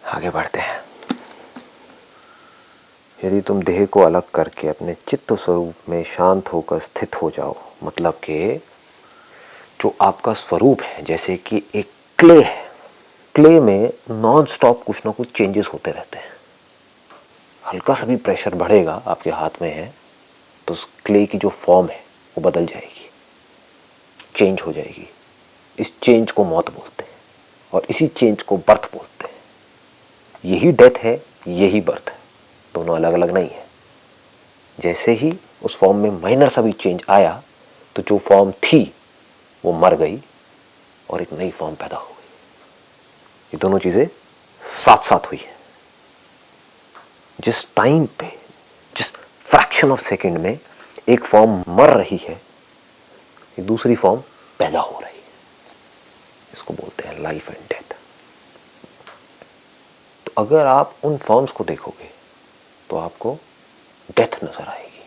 आगे बढ़ते हैं। यदि तुम देह को अलग करके अपने चित्त स्वरूप में शांत होकर स्थित हो जाओ, मतलब कि जो आपका स्वरूप है, जैसे कि एक क्ले है, क्ले में नॉन स्टॉप कुछ ना कुछ चेंजेस होते रहते हैं। हल्का सा भी प्रेशर बढ़ेगा, आपके हाथ में है तो उस क्ले की जो फॉर्म है वो बदल जाएगी, चेंज हो जाएगी। इस चेंज को मौत बोलते हैं और इसी चेंज को बर्थ बोलते हैं। यही डेथ है, यही बर्थ है, दोनों अलग अलग नहीं है। जैसे ही उस फॉर्म में माइनर सा भी चेंज आया तो जो फॉर्म थी वो मर गई और एक नई फॉर्म पैदा हो गई। ये दोनों चीजें साथ साथ हुई है। जिस टाइम पे, जिस फ्रैक्शन ऑफ सेकंड में एक फॉर्म मर रही है, एक दूसरी फॉर्म पैदा हो रही है। इसको बोलते हैं लाइफ एंड डेथ। तो अगर आप उन फॉर्म्स को देखोगे तो आपको डेथ नजर आएगी,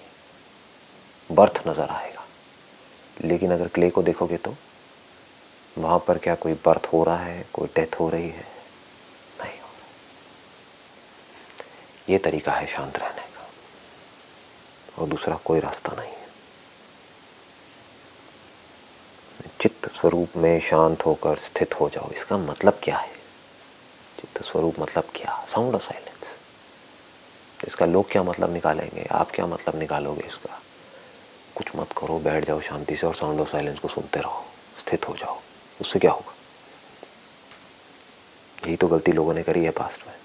बर्थ नजर आएगा। लेकिन अगर क्ले को देखोगे तो वहां पर क्या कोई बर्थ हो रहा है, कोई डेथ हो रही है? नहीं हो रहा। ये तरीका है शांत रहने का, और दूसरा कोई रास्ता नहीं है। चित्त स्वरूप में शांत होकर स्थित हो जाओ, इसका मतलब क्या है? चित्त स्वरूप मतलब क्या? Sound of silence. इसका लोग क्या मतलब निकालेंगे, आप क्या मतलब निकालोगे इसका? कुछ मत करो, बैठ जाओ शांति से और साउंड ऑफ साइलेंस को सुनते रहो, स्थित हो जाओ। उससे क्या होगा? यही तो गलती लोगों ने करी है पास्ट में।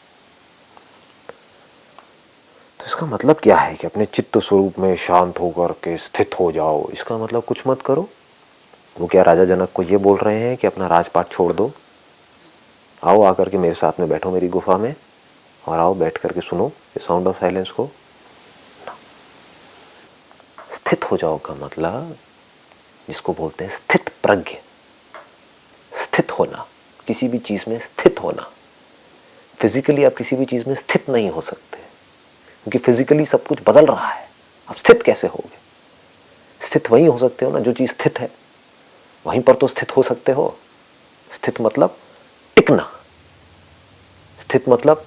तो इसका मतलब क्या है कि अपने चित्त स्वरूप में शांत होकर के स्थित हो जाओ? इसका मतलब कुछ मत करो। वो क्या राजा जनक को ये बोल रहे हैं कि अपना राजपाट छोड़ दो, आओ आकर के मेरे साथ में बैठो मेरी गुफा में, और आओ बैठ करके सुनो ये साउंड ऑफ साइलेंस को? स्थित हो जाओ का मतलब, जिसको बोलते हैं स्थित प्रज्ञ, स्थित होना, किसी भी चीज में स्थित होना। फिजिकली आप किसी भी चीज में स्थित नहीं हो सकते, क्योंकि फिजिकली सब कुछ बदल रहा है। आप स्थित कैसे होगे? स्थित वहीं हो सकते हो ना जो चीज स्थित है, वहीं पर तो स्थित हो सकते हो। स्थित मतलब टिकना, स्थित मतलब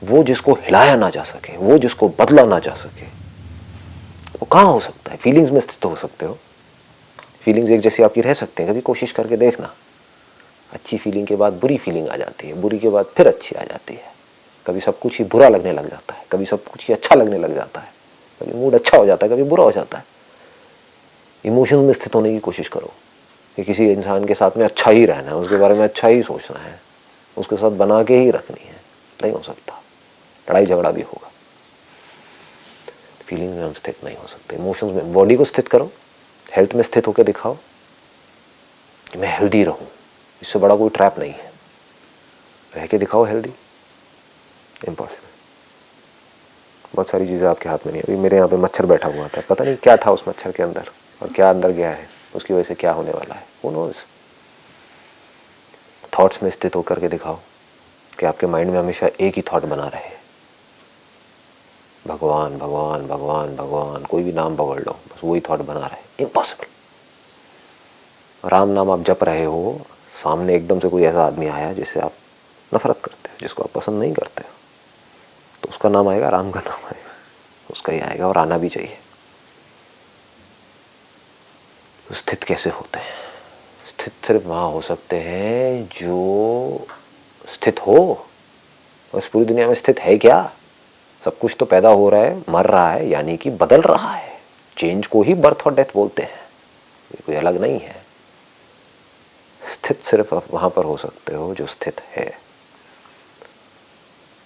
वो जिसको हिलाया ना जा सके, वो जिसको बदला ना जा सके, वो कहाँ हो सकता है? फीलिंग्स में स्थित हो सकते हो। फीलिंग्स एक जैसी आपकी रह सकते हैं, कभी कोशिश करके देखना। अच्छी फीलिंग के बाद बुरी फीलिंग आ जाती है, बुरी के बाद फिर अच्छी आ जाती है। कभी सब कुछ ही बुरा लगने लग जाता है, कभी सब कुछ ही अच्छा लगने लग जाता है, कभी मूड अच्छा हो जाता है, कभी बुरा हो जाता है। इमोशंस में स्थित होने की कोशिश करो कि किसी इंसान के साथ में अच्छा ही रहना है, उसके बारे में अच्छा ही सोचना है, उसके साथ बना के ही रखनी है। नहीं हो सकता, लड़ाई झगड़ा भी होगा। फीलिंग में हम स्थित नहीं हो सकते। इमोशंस में, बॉडी को स्थित करो, हेल्थ में स्थित होकर दिखाओ कि मैं हेल्दी रहूं। इससे बड़ा कोई ट्रैप नहीं है। रह के दिखाओ हेल्दी, इम्पॉसिबल। बहुत सारी चीज़ें आपके हाथ में नहीं है। अभी मेरे यहाँ पे मच्छर बैठा हुआ था, पता नहीं क्या था उस मच्छर के अंदर और क्या अंदर गया है, उसकी वजह से क्या होने वाला है, हू नोज़। थॉट्स में स्थित होकर के दिखाओ कि आपके माइंड में हमेशा एक ही थॉट बना रहे, भगवान भगवान भगवान भगवान, कोई भी नाम पकड़ लो, बस वही थॉट बना रहे। इम्पॉसिबल। राम नाम आप जप रहे हो, सामने एकदम से कोई ऐसा आदमी आया जिससे आप नफरत करते हो, जिसको आप पसंद नहीं करते हो, तो उसका नाम आएगा, राम का नाम आएगा, उसका ही आएगा, और आना भी चाहिए। तो स्थित कैसे होते हैं? स्थित सिर्फ वहाँ हो सकते हैं जो स्थित हो। और इस पूरी दुनिया में स्थित है क्या? सब कुछ तो पैदा हो रहा है, मर रहा है, यानी कि बदल रहा है। चेंज को ही बर्थ और डेथ बोलते हैं, ये कोई अलग नहीं है। स्थित सिर्फ आप वहाँ पर हो सकते हो जो स्थित है,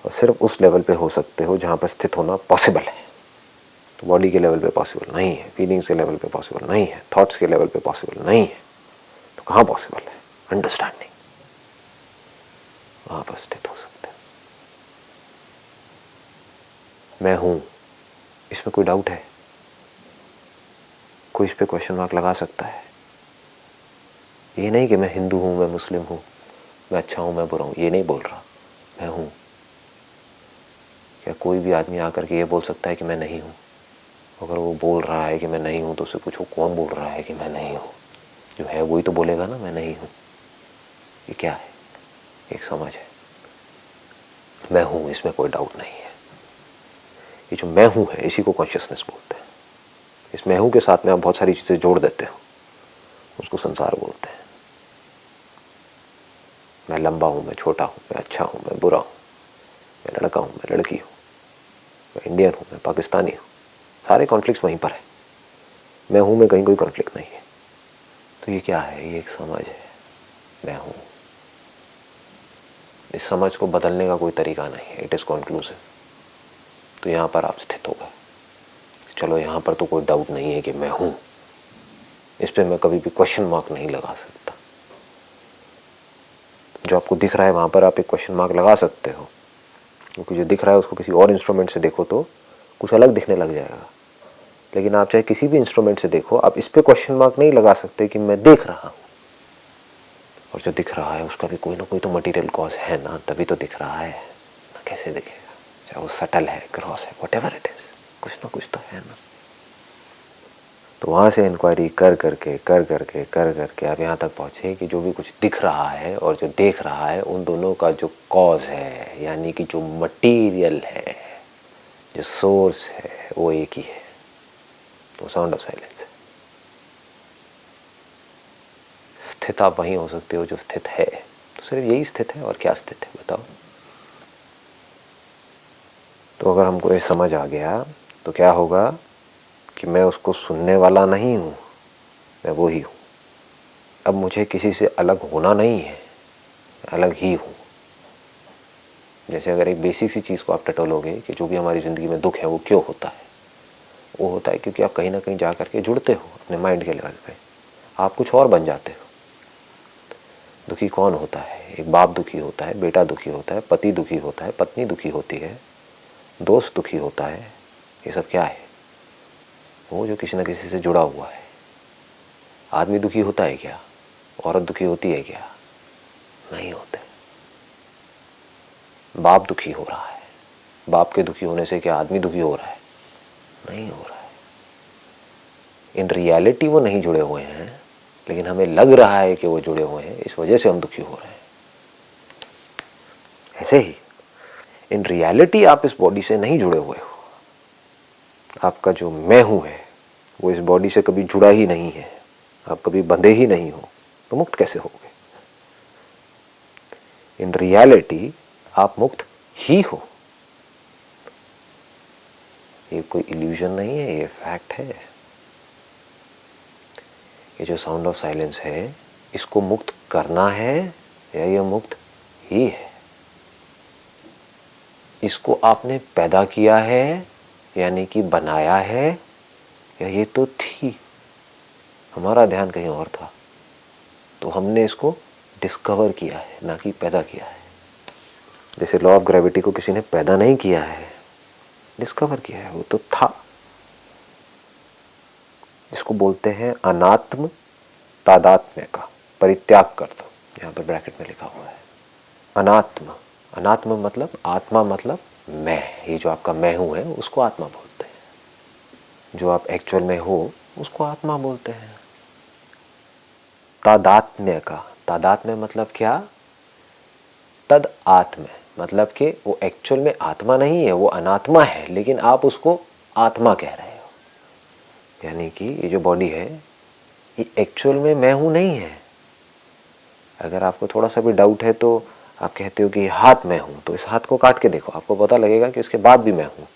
और सिर्फ उस लेवल पे हो सकते हो जहाँ पर स्थित होना पॉसिबल है। तो बॉडी के लेवल पे पॉसिबल नहीं है, फीलिंग्स के लेवल पे पॉसिबल नहीं है, थॉट्स के लेवल पे पॉसिबल नहीं है। तो कहाँ पॉसिबल है? अंडरस्टैंडिंग, वहाँ पर स्थित हो सकते हैं। मैं हूँ, इसमें कोई डाउट है? कोई इस पे क्वेश्चन मार्क लगा सकता है? ये नहीं कि मैं हिंदू हूँ, मैं मुस्लिम हूँ, मैं अच्छा हूँ, मैं बुरा हूँ, ये नहीं बोल रहा। मैं हूँ। क्या कोई भी आदमी आकर के ये बोल सकता है कि मैं नहीं हूँ? अगर वो बोल रहा है कि मैं नहीं हूँ तो उससे पूछो कौन बोल रहा है कि मैं नहीं हूँ? जो है वही तो बोलेगा ना मैं नहीं हूँ। ये क्या है? एक समझ है। मैं हूँ, इसमें कोई डाउट नहीं है। ये जो मैं हूँ है, इसी को कॉन्शियसनेस बोलते हैं। इस मैं हूँ के साथ में आप बहुत सारी चीज़ें जोड़ देते हो, उसको संसार बोलते हैं। मैं लंबा हूँ, मैं छोटा हूँ, मैं अच्छा हूँ, मैं बुरा हूँ, मैं लड़का हूँ, मैं लड़की हूँ, मैं इंडियन हूँ, मैं पाकिस्तानी हूँ, सारे कॉन्फ्लिक्ट्स वहीं पर है। मैं हूँ में कहीं कोई कॉन्फ्लिक्ट नहीं है। तो ये क्या है? ये एक समझ है, मैं हूँ। इस समझ को बदलने का कोई तरीका नहीं है, इट इज़ कॉन्क्लूसिव। तो यहाँ पर आप स्थित हो गए, चलो यहाँ पर तो कोई डाउट नहीं है कि मैं हूँ, इस पर मैं कभी भी क्वेश्चन मार्क नहीं लगा सकता। जो आपको दिख रहा है वहाँ पर आप एक क्वेश्चन मार्क लगा सकते हो, क्योंकि जो दिख रहा है उसको किसी और इंस्ट्रूमेंट से देखो तो कुछ अलग दिखने लग जाएगा। लेकिन आप चाहे किसी भी इंस्ट्रूमेंट से देखो, आप इस पर क्वेश्चन मार्क नहीं लगा सकते कि मैं देख रहा हूँ। और जो दिख रहा है उसका भी कोई ना कोई तो मटेरियल कॉज है ना, तभी तो दिख रहा है ना। कैसे दिखेगा? चाहे वो सटल है, क्रॉस है, व्हाटएवर इट इज, कुछ ना कुछ तो है ना। तो वहाँ से इंक्वायरी कर करके आप यहाँ तक पहुँचे कि जो भी कुछ दिख रहा है और जो देख रहा है, उन दोनों का जो कॉज है, यानी कि जो मटेरियल है, जो सोर्स है, वो एक ही है। तो साउंड ऑफ साइलेंस है। स्थित आप वहीं हो सकते हो जो स्थित है। तो सिर्फ यही स्थित है, और क्या स्थित है बताओ? तो अगर हमको ये समझ आ गया तो क्या होगा कि मैं उसको सुनने वाला नहीं हूँ, मैं वो ही हूँ। अब मुझे किसी से अलग होना नहीं है, अलग ही हूँ। जैसे अगर एक बेसिक सी चीज़ को आप टटोलोगे कि जो भी हमारी ज़िंदगी में दुख है वो क्यों होता है, वो होता है क्योंकि आप कहीं ना कहीं जा करके जुड़ते हो अपने माइंड के लेवल पे, आप कुछ और बन जाते हो। दुखी कौन होता है? एक बाप दुखी होता है, बेटा दुखी होता है, पति दुखी होता है, पत्नी दुखी होती है, दोस्त दुखी होता है। ये सब क्या है? वो जो किसी न किसी से जुड़ा हुआ है। आदमी दुखी होता है क्या? औरत दुखी होती है क्या? नहीं होते। बाप दुखी हो रहा है, बाप के दुखी होने से क्या आदमी दुखी हो रहा है? नहीं हो रहा है। इन रियलिटी वो नहीं जुड़े हुए हैं, लेकिन हमें लग रहा है कि वो जुड़े हुए हैं, इस वजह से हम दुखी हो रहे हैं। ऐसे ही इन रियलिटी आप इस बॉडी से नहीं जुड़े हुए हो। आपका जो मैं हूं है वो इस बॉडी से कभी जुड़ा ही नहीं है, आप कभी बंधे ही नहीं हो, तो मुक्त कैसे होगे? इन रियलिटी आप मुक्त ही हो। ये कोई इल्यूजन नहीं है, ये फैक्ट है। ये जो साउंड ऑफ साइलेंस है, इसको मुक्त करना है या ये मुक्त ही है? इसको आपने पैदा किया है, यानी कि बनाया है, या ये तो थी? हमारा ध्यान कहीं और था, तो हमने इसको डिस्कवर किया है, ना कि पैदा किया है। जैसे लॉ ऑफ ग्रेविटी को किसी ने पैदा नहीं किया है, डिस्कवर किया है, वो तो था। इसको बोलते हैं अनात्म तादात्म्य का परित्याग कर दो। यहाँ पर ब्रैकेट में लिखा हुआ है अनात्म। अनात्म मतलब आत्मा, मतलब मैं। ये जो आपका मैं हूँ है उसको आत्मा बोलते हैं। जो आप एक्चुअल में हो उसको आत्मा बोलते हैं। तादात्म्य का, तादात्म्य मतलब क्या? तद आत्म, मतलब कि वो एक्चुअल में आत्मा नहीं है, वो अनात्मा है, लेकिन आप उसको आत्मा कह रहे हो। यानी कि ये जो बॉडी है ये एक्चुअल में मैं हूँ नहीं है। अगर आपको थोड़ा सा भी डाउट है तो आप कहते हो कि हाथ मैं हूँ, तो इस हाथ को काट के देखो, आपको पता लगेगा कि उसके बाद भी मैं हूँ।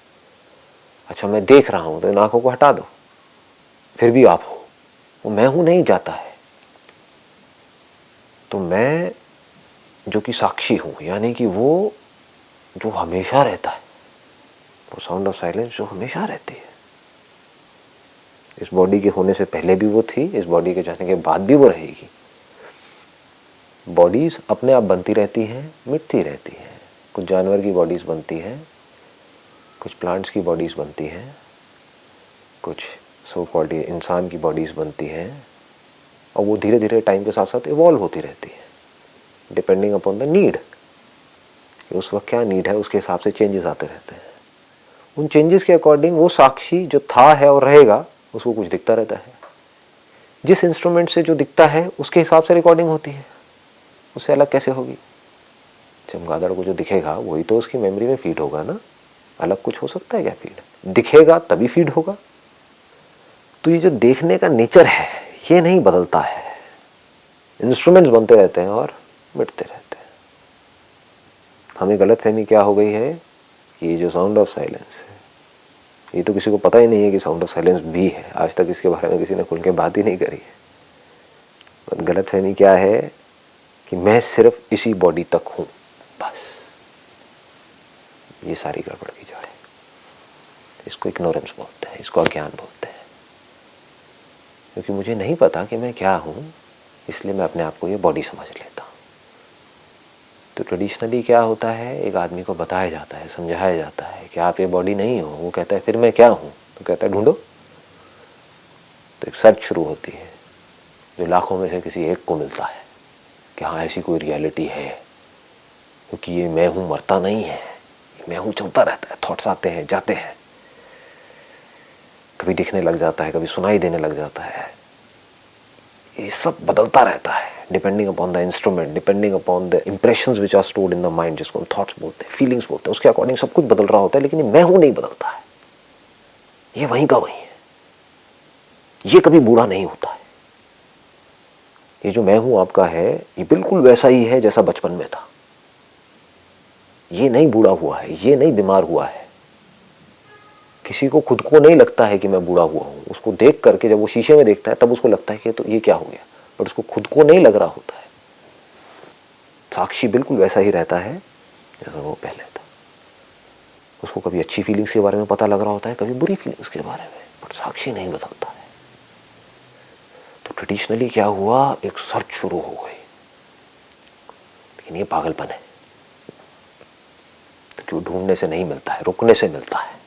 अच्छा मैं देख रहा हूँ, तो इन आँखों को हटा दो, फिर भी आप हो। वो मैं हूँ नहीं जाता है। तो मैं जो कि साक्षी हूँ, यानी कि वो जो हमेशा रहता है, वो साउंड ऑफ साइलेंस जो हमेशा रहती है। इस बॉडी के होने से पहले भी वो थी, इस बॉडी के जाने के बाद भी वो रहेगी। बॉडीज़ अपने आप बनती रहती हैं, मिटती रहती हैं। कुछ जानवर की बॉडीज़ बनती हैं, कुछ प्लांट्स की बॉडीज़ बनती हैं, कुछ सो कॉल्ड इंसान की बॉडीज़ बनती हैं, और वो धीरे धीरे टाइम के साथ साथ इवॉल्व होती रहती है, डिपेंडिंग अपॉन द नीड। उस वक्त क्या नीड है उसके हिसाब से चेंजेस आते रहते हैं। उन चेंजेस के अकॉर्डिंग वो साक्षी जो था है और रहेगा, उसको कुछ दिखता रहता है। जिस इंस्ट्रूमेंट से जो दिखता है उसके हिसाब से रिकॉर्डिंग होती है, उससे अलग कैसे होगी? चमगादड़ को जो दिखेगा वही तो उसकी मेमोरी में फीड होगा ना, अलग कुछ हो सकता है क्या फीड? दिखेगा तभी फीड होगा। तो ये जो देखने का नेचर है ये नहीं बदलता है। इंस्ट्रूमेंट्स बनते रहते हैं और मिटते रहते हैं। हमें गलतफहमी क्या हो गई है कि ये जो साउंड ऑफ साइलेंस है, ये तो किसी को पता ही नहीं है कि साउंड ऑफ साइलेंस भी है। आज तक इसके बारे में किसी ने खुल के बात ही नहीं करी है। गलतफहमी क्या है कि मैं सिर्फ इसी बॉडी तक हूं, बस। ये सारी गड़बड़ की जड़ है। इसको इग्नोरेंस बोलते हैं, इसको अज्ञान बोलते हैं। क्योंकि मुझे नहीं पता कि मैं क्या हूं, इसलिए मैं अपने आप को ये बॉडी समझ लेता हूं। तो ट्रेडिशनली क्या होता है, एक आदमी को बताया जाता है, समझाया जाता है कि आप ये बॉडी नहीं हो। वो कहता है फिर मैं क्या हूं? तो कहता है ढूंढो। तो एक सर्च शुरू होती है जो लाखों में से किसी एक को मिलता है कि हाँ ऐसी कोई रियलिटी है। क्योंकि ये मैं हूँ मरता नहीं है, ये मैं हूँ चलता रहता है। थॉट्स आते हैं जाते हैं, कभी दिखने लग जाता है, कभी सुनाई देने लग जाता है। ये सब बदलता रहता है depending upon the instrument, depending upon the impressions which are stored in the mind, जिसको हम थॉट्स बोलते हैं, फीलिंग्स बोलते हैं। उसके अकॉर्डिंग सब कुछ बदल रहा होता है। लेकिन ये मैं हूँ नहीं बदलता है, ये वहीं का वहीं है। ये कभी बूढ़ा नहीं होता है। ये जो मैं हूं आपका है, ये बिल्कुल वैसा ही है जैसा बचपन में था। ये नहीं बूढ़ा हुआ है, ये नहीं बीमार हुआ है। किसी को खुद को नहीं लगता है कि मैं बूढ़ा हुआ हूं। उसको देख करके जब वो शीशे में देखता है तब उसको लगता है कि तो ये क्या हो गया, बट उसको खुद को नहीं लग रहा होता है। साक्षी बिल्कुल वैसा ही रहता है जैसा वो पहले था। उसको कभी अच्छी फीलिंग्स के बारे में पता लग रहा होता है, कभी बुरी फीलिंग्स के बारे में, बट साक्षी नहीं बदलता है। तो ट्रेडिशनली क्या हुआ, एक सर्च शुरू हो गई। लेकिन ये पागलपन है, क्यों? ढूंढने से नहीं मिलता है, रुकने से मिलता है।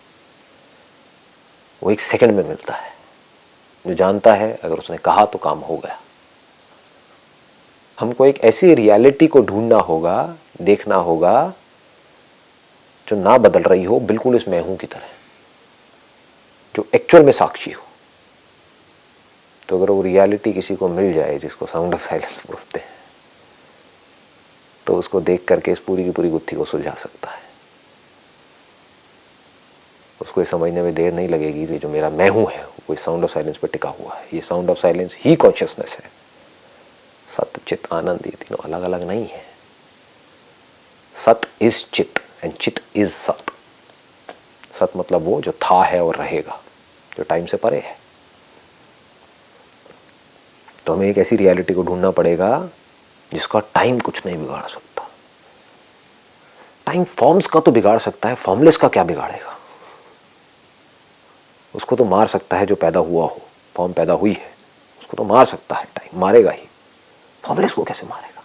वो एक सेकंड में मिलता है। जो जानता है अगर उसने कहा तो काम हो गया। हमको एक ऐसी रियलिटी को ढूंढना होगा, देखना होगा जो ना बदल रही हो, बिल्कुल इस मैं हूं की तरह, जो एक्चुअल में साक्षी हो। तो अगर वो रियलिटी किसी को मिल जाए, जिसको साउंड ऑफ साइलेंस बोलते हैं, तो उसको देख करके इस पूरी की पूरी गुत्थी को सुलझा सकता है। उसको ये समझने में देर नहीं लगेगी कि जो मेरा मैं हूं है वो साउंड ऑफ साइलेंस पर टिका हुआ है। ये sound of silence he consciousness है। सत चित आनंद, ये तीनों अलग अलग नहीं है। सत इज चित एंड चित इज सत। सत मतलब वो जो था, है और रहेगा, जो टाइम से परे है। तो हमें एक ऐसी रियलिटी को ढूंढना पड़ेगा जिसका टाइम कुछ नहीं बिगाड़ सकता। टाइम फॉर्म्स का तो बिगाड़ सकता है, फॉर्मलेस का क्या बिगाड़ेगा? उसको तो मार सकता है जो पैदा हुआ हो। फॉर्म पैदा हुई है, उसको तो मार सकता है, टाइम मारेगा ही। फॉर्मलेस को कैसे मारेगा?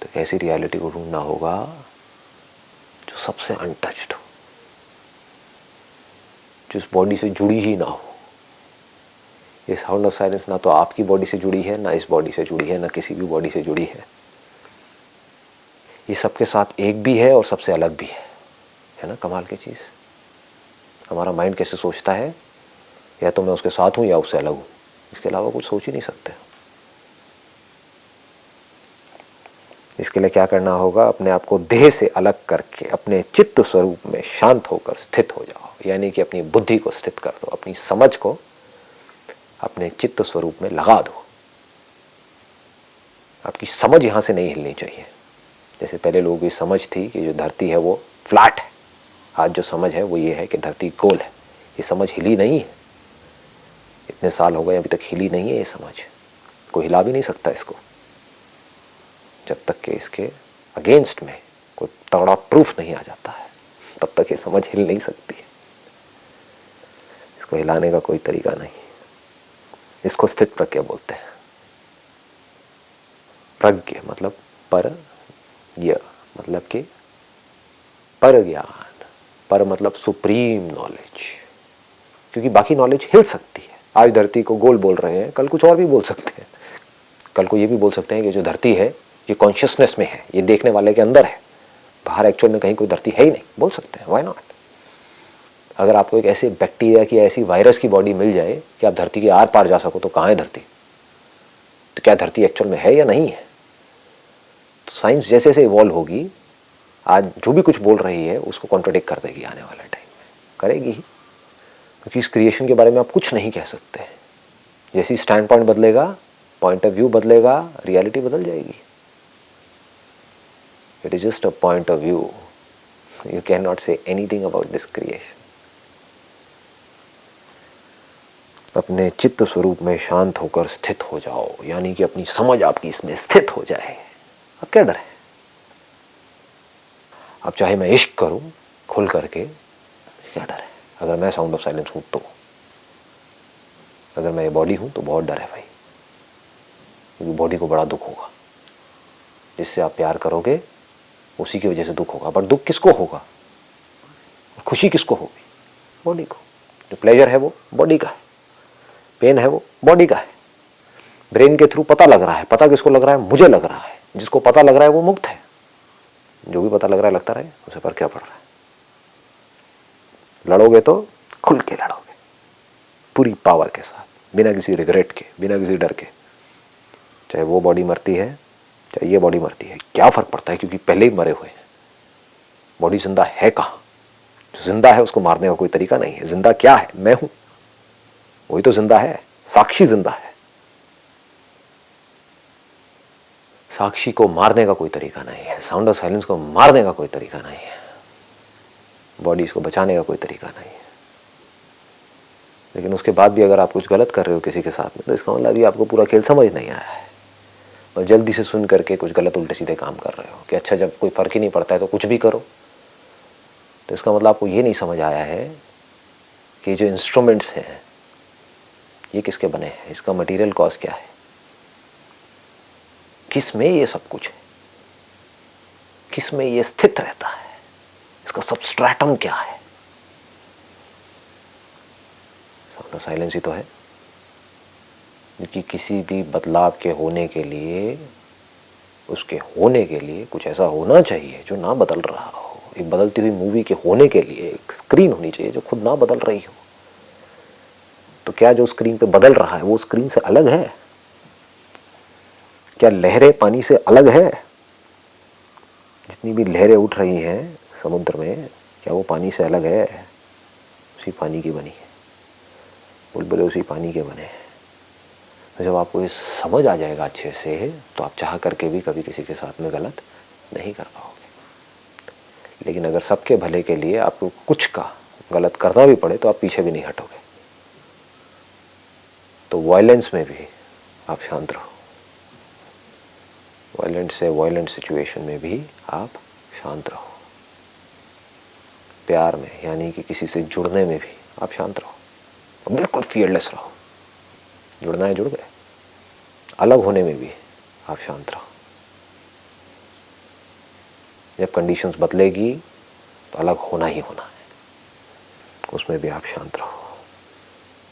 तो ऐसी रियलिटी को ढूंढना होगा जो सबसे अनटच्ड हो, जो इस बॉडी से जुड़ी ही ना हो। ये साउंड ऑफ साइलेंस ना तो आपकी बॉडी से जुड़ी है, ना इस बॉडी से जुड़ी है, ना किसी भी बॉडी से जुड़ी है। ये सबके साथ एक भी है और सबसे अलग भी है ना? कमाल की चीज़। हमारा माइंड कैसे सोचता है, या तो मैं उसके साथ हूँ या उससे अलग हूँ, इसके अलावा कुछ सोच ही नहीं सकते। इसके लिए क्या करना होगा, अपने आप को देह से अलग करके अपने चित्त स्वरूप में शांत होकर स्थित हो जाओ। यानी कि अपनी बुद्धि को स्थित कर दो, अपनी समझ को अपने चित्त स्वरूप में लगा दो। आपकी समझ यहाँ से नहीं हिलनी चाहिए। जैसे पहले लोगों की समझ थी कि जो धरती है वो फ्लैट है, आज जो समझ है वो ये है कि धरती गोल है। ये समझ हिली नहीं है, इतने साल हो गए अभी तक हिली नहीं है ये समझ। कोई हिला भी नहीं सकता इसको, जब तक कि इसके अगेंस्ट में कोई तगड़ा प्रूफ नहीं आ जाता है, तब तक ये समझ हिल नहीं सकती है। इसको हिलाने का कोई तरीका नहीं। इसको स्थित प्रज्ञा बोलते हैं। प्रज्ञ मतलब पर, यह मतलब कि पर ज्ञान। पर मतलब सुप्रीम नॉलेज। क्योंकि बाकी नॉलेज हिल सकती है। आज धरती को गोल बोल रहे हैं, कल कुछ और भी बोल सकते हैं। कल को ये भी बोल सकते हैं कि जो धरती है ये कॉन्शियसनेस में है, ये देखने वाले के अंदर है, बाहर एक्चुअल में कहीं कोई धरती है ही नहीं। बोल सकते हैं, व्हाई नॉट। अगर आपको एक ऐसे बैक्टीरिया की, ऐसी वायरस की बॉडी मिल जाए कि आप धरती के आर पार जा सको, तो कहाँ है धरती? तो क्या धरती एक्चुअल में है या नहीं है? तो साइंस जैसे जैसे इवॉल्व होगी, आज जो भी कुछ बोल रही है उसको कॉन्ट्रडिक्ट कर देगी आने वाले टाइम में, करेगी ही, क्योंकि इस क्रिएशन के बारे में आप कुछ नहीं कह सकते। जैसी स्टैंड पॉइंट बदलेगा, पॉइंट ऑफ व्यू बदलेगा, रियलिटी बदल जाएगी। It is just a point of view, you can not say anything about this creation. अपने चित्त स्वरूप में शांत होकर स्थित हो जाओ, यानी कि अपनी समझ आपकी इसमें स्थित हो जाए। अब क्या डर है? अब चाहे मैं इश्क करूं खुल करके, क्या डर है? अगर मैं साउंड ऑफ साइलेंस हूं तो, अगर मैं ये बॉडी हूं तो बहुत डर है भाई, क्योंकि बॉडी को बड़ा दुख होगा। जिससे आप प्यार करोगे उसी की वजह से दुख होगा, पर दुख किसको होगा? खुशी किसको होगी? बॉडी को। जो प्लेजर है वो बॉडी का है, पेन है वो बॉडी का है। ब्रेन के थ्रू पता लग रहा है, पता किसको लग रहा है? मुझे लग रहा है। जिसको पता लग रहा है वो मुक्त है। जो भी पता लग रहा है लगता रहे, उसे पर क्या पड़ रहा है। लड़ोगे तो खुल के लड़ोगे, पूरी पावर के साथ, बिना किसी रिग्रेट के, बिना किसी डर के। चाहे वो बॉडी मरती है, चाहे ये बॉडी मरती है, क्या फर्क पड़ता है, क्योंकि पहले ही मरे हुए हैं। बॉडी जिंदा है कहाँ? जो जिंदा है उसको मारने का कोई तरीका नहीं है। जिंदा क्या है? मैं हूं, वही तो जिंदा है। साक्षी जिंदा है। साक्षी को मारने का कोई तरीका नहीं है। साउंड ऑफ साइलेंस को मारने का कोई तरीका नहीं है। बॉडीज को बचाने का कोई तरीका नहीं है। लेकिन उसके बाद भी अगर आप कुछ गलत कर रहे हो किसी के साथ में, तो इसका मतलब अभी आपको पूरा खेल समझ नहीं आया है, और जल्दी से सुन करके कुछ गलत उल्टे सीधे काम कर रहे हो कि अच्छा जब कोई फर्क ही नहीं पड़ता है तो कुछ भी करो। तो इसका मतलब आपको ये नहीं समझ आया है कि जो इंस्ट्रूमेंट्स हैं ये किसके बने हैं, इसका मटेरियल कॉज क्या है, किस में ये सब कुछ है, किस में ये स्थित रहता है, इसका सबस्ट्रेटम क्या है। साउंड ऑफ साइलेंस ही तो है, क्योंकि किसी भी बदलाव के होने के लिए, उसके होने के लिए कुछ ऐसा होना चाहिए जो ना बदल रहा हो। एक बदलती हुई मूवी के होने के लिए एक स्क्रीन होनी चाहिए जो खुद ना बदल रही हो। तो क्या जो स्क्रीन पे बदल रहा है वो स्क्रीन से अलग है? क्या लहरें पानी से अलग है? जितनी भी लहरें उठ रही हैं समुद्र में, क्या वो पानी से अलग है? उसी पानी की बनी है। बुलबुले उसी पानी के बने हैं। तो जब आपको ये समझ आ जाएगा अच्छे से, तो आप चाह करके भी कभी किसी के साथ में गलत नहीं कर पाओगे। लेकिन अगर सबके भले के लिए आपको कुछ का गलत करना भी पड़े तो आप पीछे भी नहीं हटोगे। तो वायलेंस में भी आप शांत रहो, वायलेंट से वायलेंट सिचुएशन में भी आप शांत रहो, प्यार में यानी कि किसी से जुड़ने में भी आप शांत रहो, और बिल्कुल फियरलेस रहो। जुड़ना है जुड़ गए, अलग होने में भी आप शांत रहो। जब कंडीशंस बदलेगी तो अलग होना ही होना है, उसमें भी आप शांत रहो।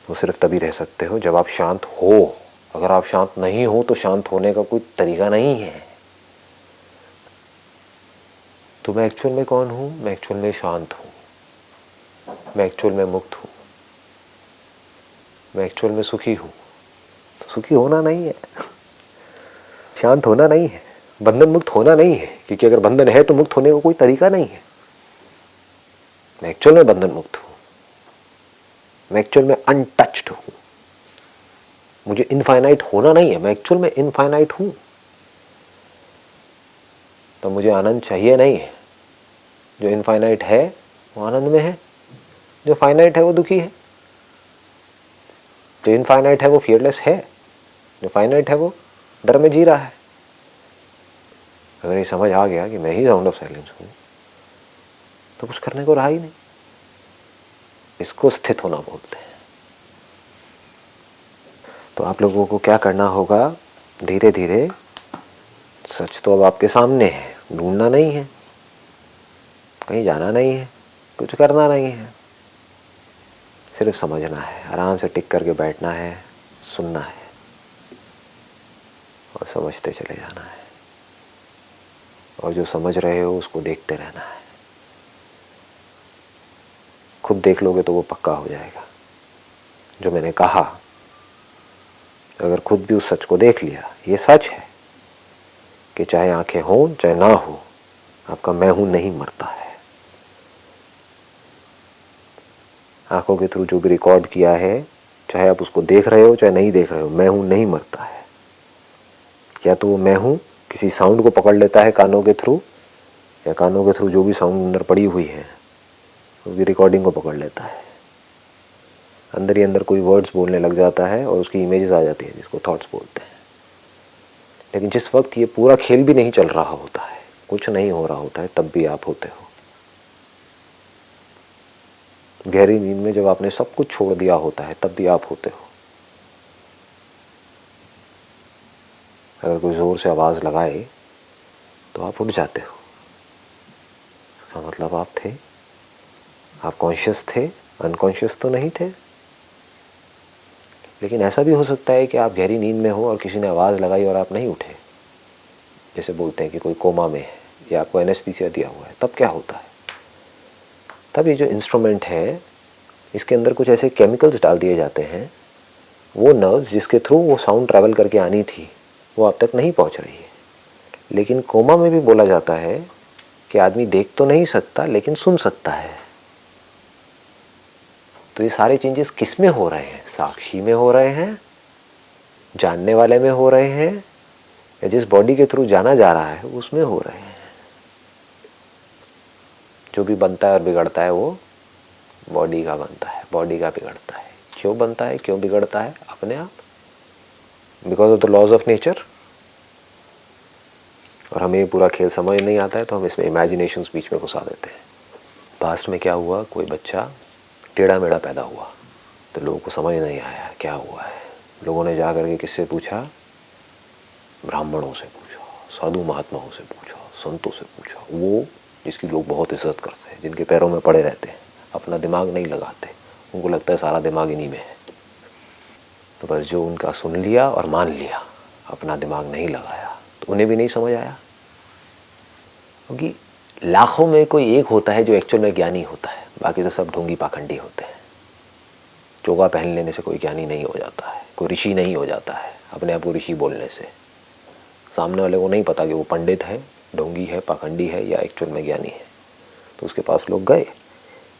वो सिर्फ तभी रह सकते हो जब आप शांत हो। अगर आप शांत नहीं हो तो शांत होने का कोई तरीका नहीं है। तो मैं एक्चुअल में कौन हूं? मैं एक्चुअल में शांत हूं, मैं एक्चुअल में मुक्त हूं, मैं एक्चुअल में सुखी हूं। तो सुखी होना नहीं है, शांत होना नहीं है, बंधन मुक्त होना नहीं है, क्योंकि अगर बंधन है तो मुक्त होने का कोई तरीका नहीं है। मैं एक्चुअल में बंधन मुक्त हूं, मैं एक्चुअल में अनटच्ड हूं। मुझे इनफाइनाइट होना नहीं है, मैं एक्चुअल में इनफाइनाइट हूं। तो मुझे आनंद चाहिए नहीं है। जो इनफाइनाइट है वो आनंद में है, जो फाइनाइट है वो दुखी है। जो इनफाइनाइट है वो फियरलेस है, जो फाइनाइट है वो डर में जी रहा है। अगर ये समझ आ गया कि मैं ही साउंड ऑफ साइलेंस हूं, तो कुछ करने को रहा ही नहीं। इसको स्थित होना बोलते हैं। तो आप लोगों को क्या करना होगा? धीरे धीरे, सच तो अब आपके सामने है, ढूंढना नहीं है, कहीं जाना नहीं है, कुछ करना नहीं है, सिर्फ समझना है। आराम से टिक करके बैठना है, सुनना है और समझते चले जाना है। और जो समझ रहे हो उसको देखते रहना है। खुद देख लोगे तो वो पक्का हो जाएगा। जो मैंने कहा, अगर खुद भी उस सच को देख लिया, ये सच है कि चाहे आंखें हों चाहे ना हो, आपका मैं हूं नहीं मरता है। आंखों के थ्रू जो भी रिकॉर्ड किया है, चाहे आप उसको देख रहे हो चाहे नहीं देख रहे हो, मैं हूं नहीं मरता है। या तो वो मैं हूं किसी साउंड को पकड़ लेता है कानों के थ्रू, या कानों के थ्रू जो भी साउंड अंदर पड़ी हुई है उसकी रिकॉर्डिंग को पकड़ लेता है। अंदर ही अंदर कोई वर्ड्स बोलने लग जाता है और उसकी इमेजेस आ जाती है जिसको थॉट्स बोलते हैं। लेकिन जिस वक्त ये पूरा खेल भी नहीं चल रहा होता है, कुछ नहीं हो रहा होता है, तब भी आप होते हो। गहरी नींद में जब आपने सब कुछ छोड़ दिया होता है, तब भी आप होते हो। अगर कोई ज़ोर से आवाज़ लगाए तो आप उठ जाते हो, इसका मतलब आप थे, आप कॉन्शियस थे, अनकॉन्शियस तो नहीं थे। लेकिन ऐसा भी हो सकता है कि आप गहरी नींद में हो और किसी ने आवाज़ लगाई और आप नहीं उठे। जैसे बोलते हैं कि कोई कोमा में है या आपको एनेस्थीसिया दिया हुआ है, तब क्या होता है? तब ये जो इंस्ट्रूमेंट है, इसके अंदर कुछ ऐसे केमिकल्स डाल दिए जाते हैं, वो नर्व्स जिसके थ्रू वो साउंड ट्रैवल करके आनी थी वो अब तक नहीं पहुंच रही है। लेकिन कोमा में भी बोला जाता है कि आदमी देख तो नहीं सकता लेकिन सुन सकता है। तो ये सारे चेंजेस किस में हो रहे हैं? साक्षी में हो रहे हैं, जानने वाले में हो रहे हैं, या जिस बॉडी के थ्रू जाना जा रहा है उसमें हो रहे हैं। जो भी बनता है और बिगड़ता है वो बॉडी का बनता है, बॉडी का बिगड़ता है। क्यों बनता है, क्यों बिगड़ता है? अपने आप, because of the laws of nature. और हमें ये पूरा खेल समझ नहीं आता है तो हम इसमें इमेजिनेशंस बीच में घुसा देते हैं। पास्ट में क्या हुआ, कोई बच्चा टेढ़ा मेढ़ा पैदा हुआ तो लोगों को समझ नहीं आया क्या हुआ है। लोगों ने जा करके किससे पूछा? ब्राह्मणों से पूछा, साधु महात्माओं से पूछा, संतों से पूछा, वो जिसकी लोग बहुत इज्जत करते हैं, जिनके पैरों में पड़े रहते हैं, अपना दिमाग नहीं लगाते, उनको लगता है सारा दिमाग इन्हीं में है। तो बस जो उनका सुन लिया और मान लिया, अपना दिमाग नहीं लगाया, तो उन्हें भी नहीं समझ आया। क्योंकि लाखों में कोई एक होता है जो एक्चुअल में ज्ञानी होता है, बाकी तो सब ढोंगी पाखंडी होते हैं। चोगा पहन लेने से कोई ज्ञानी नहीं हो जाता है, कोई ऋषि नहीं हो जाता है अपने आप को ऋषि बोलने से। सामने वाले को नहीं पता कि वो पंडित है, ढोंगी है, पाखंडी है या एक्चुअल में ज्ञानी है। तो उसके पास लोग गए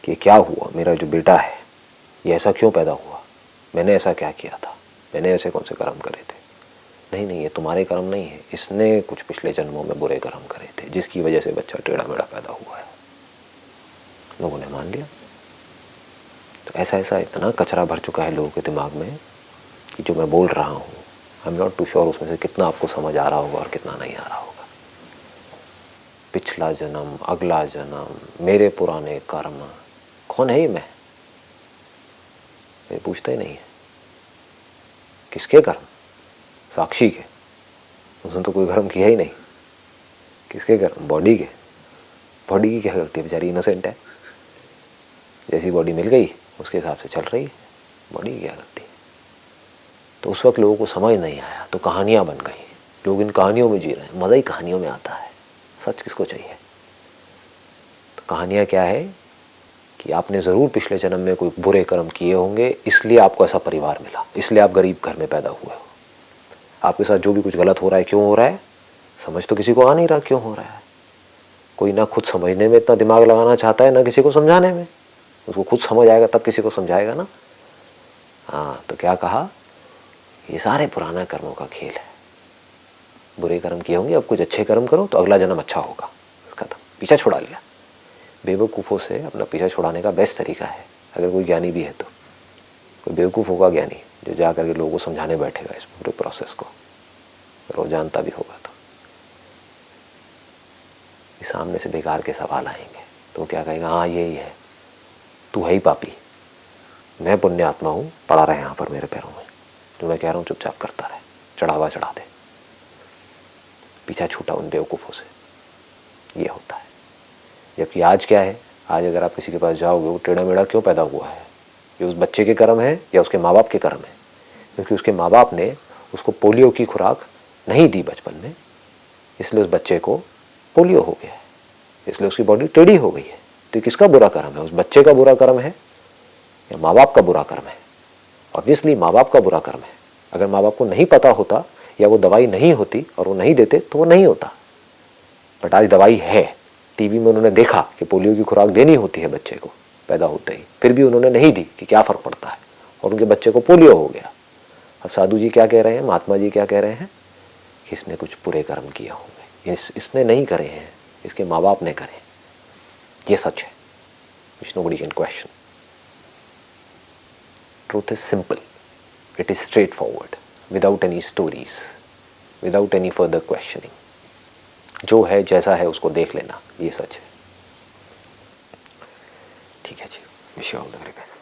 कि क्या हुआ, मेरा जो बेटा है ये ऐसा क्यों पैदा हुआ, मैंने ऐसा क्या किया था, मैंने ऐसे कौन से कर्म करे थे? नहीं नहीं, ये तुम्हारे कर्म नहीं है, इसने कुछ पिछले जन्मों में बुरे कर्म करे थे जिसकी वजह से बच्चा टेढ़ा मेढ़ा पैदा हुआ है। लोगों ने मान लिया। तो ऐसा ऐसा इतना कचरा भर चुका है लोगों के दिमाग में कि जो मैं बोल रहा हूँ, I am not too sure उसमें से कितना आपको समझ आ रहा होगा और कितना नहीं आ रहा होगा। पिछला जन्म, अगला जन्म, मेरे पुराने कर्म, कौन है ये मैं? ये पूछता ही नहीं है। किसके कर्म? साक्षी के। उसने तो कोई कर्म किया ही नहीं। किसके कर्म? बॉडी के। बॉडी की क्या करती है? बेचारी इनोसेंट है, जैसी बॉडी मिल गई उसके हिसाब से चल रही है। बॉडी की क्या करती है? तो उस वक्त लोगों को समझ नहीं आया तो कहानियाँ बन गई। लोग इन कहानियों में जी रहे हैं, मज़ा ही कहानियों में आता है। सच किसको चाहिए? तो कहानियाँ क्या है कि आपने ज़रूर पिछले जन्म में कोई बुरे कर्म किए होंगे, इसलिए आपको ऐसा परिवार मिला, इसलिए आप गरीब घर में पैदा हुए हो। आपके साथ जो भी कुछ गलत हो रहा है, क्यों हो रहा है? समझ तो किसी को आ नहीं रहा क्यों हो रहा है। कोई ना खुद समझने में इतना दिमाग लगाना चाहता है, ना किसी को समझाने में। उसको खुद समझ आएगा तब किसी को समझाएगा ना। हाँ, तो क्या कहा? ये सारे पुराना कर्मों का खेल है। बुरे कर्म किए होंगे, अब कुछ अच्छे कर्म करो तो अगला जन्म अच्छा होगा। खत्म, पीछा छुड़ा लिया। बेवकूफ़ों से अपना पीछा छुड़ाने का बेस्ट तरीका है, अगर कोई ज्ञानी भी है तो। कोई बेवकूफ़ होगा ज्ञानी जो जा करके लोगों को समझाने बैठेगा इस पूरे प्रोसेस को, और वो जानता भी होगा तो सामने से बेकार के सवाल आएंगे तो क्या कहेगा? हाँ यही है, तू है ही पापी, मैं पुण्य आत्मा हूँ, पड़ा रहे यहाँ पर मेरे पैरों में, जो मैं कह रहा हूँ चुपचाप करता रहे, चढ़ावा चढ़ा दे। पीछा छूटा उन बेवकूफ़ों से, ये होता है। जबकि आज क्या है? आज अगर आप किसी के पास जाओगे, वो टेढ़ा मेढ़ा क्यों पैदा हुआ है? ये उस बच्चे के कर्म है या उसके माँ बाप के कर्म है? क्योंकि उसके माँ बाप ने उसको पोलियो की खुराक नहीं दी बचपन में, इसलिए उस बच्चे को पोलियो हो गया है, इसलिए उसकी बॉडी टेढ़ी हो गई है। तो किसका बुरा कर्म है? उस बच्चे का बुरा कर्म है या माँ बाप का बुरा कर्म है? ऑब्वियसली माँ बाप का बुरा कर्म है। अगर माँ बाप को नहीं पता होता या वो दवाई नहीं होती और वो नहीं देते तो वो नहीं होता। बट आज दवाई है, टीवी में उन्होंने देखा कि पोलियो की खुराक देनी होती है बच्चे को पैदा होते ही, फिर भी उन्होंने नहीं दी कि क्या फ़र्क पड़ता है, और उनके बच्चे को पोलियो हो गया। अब साधु जी क्या कह रहे हैं, महात्मा जी क्या कह रहे हैं कि इसने कुछ बुरे कर्म किए होंगे, इसने नहीं करे हैं, इसके माँ बाप ने करे। ये सच है, which nobody can question. Truth is simple, it is straightforward, without any stories, without any further questioning. जो है जैसा है उसको देख लेना, ये सच है। ठीक है जी, wish you all the very best.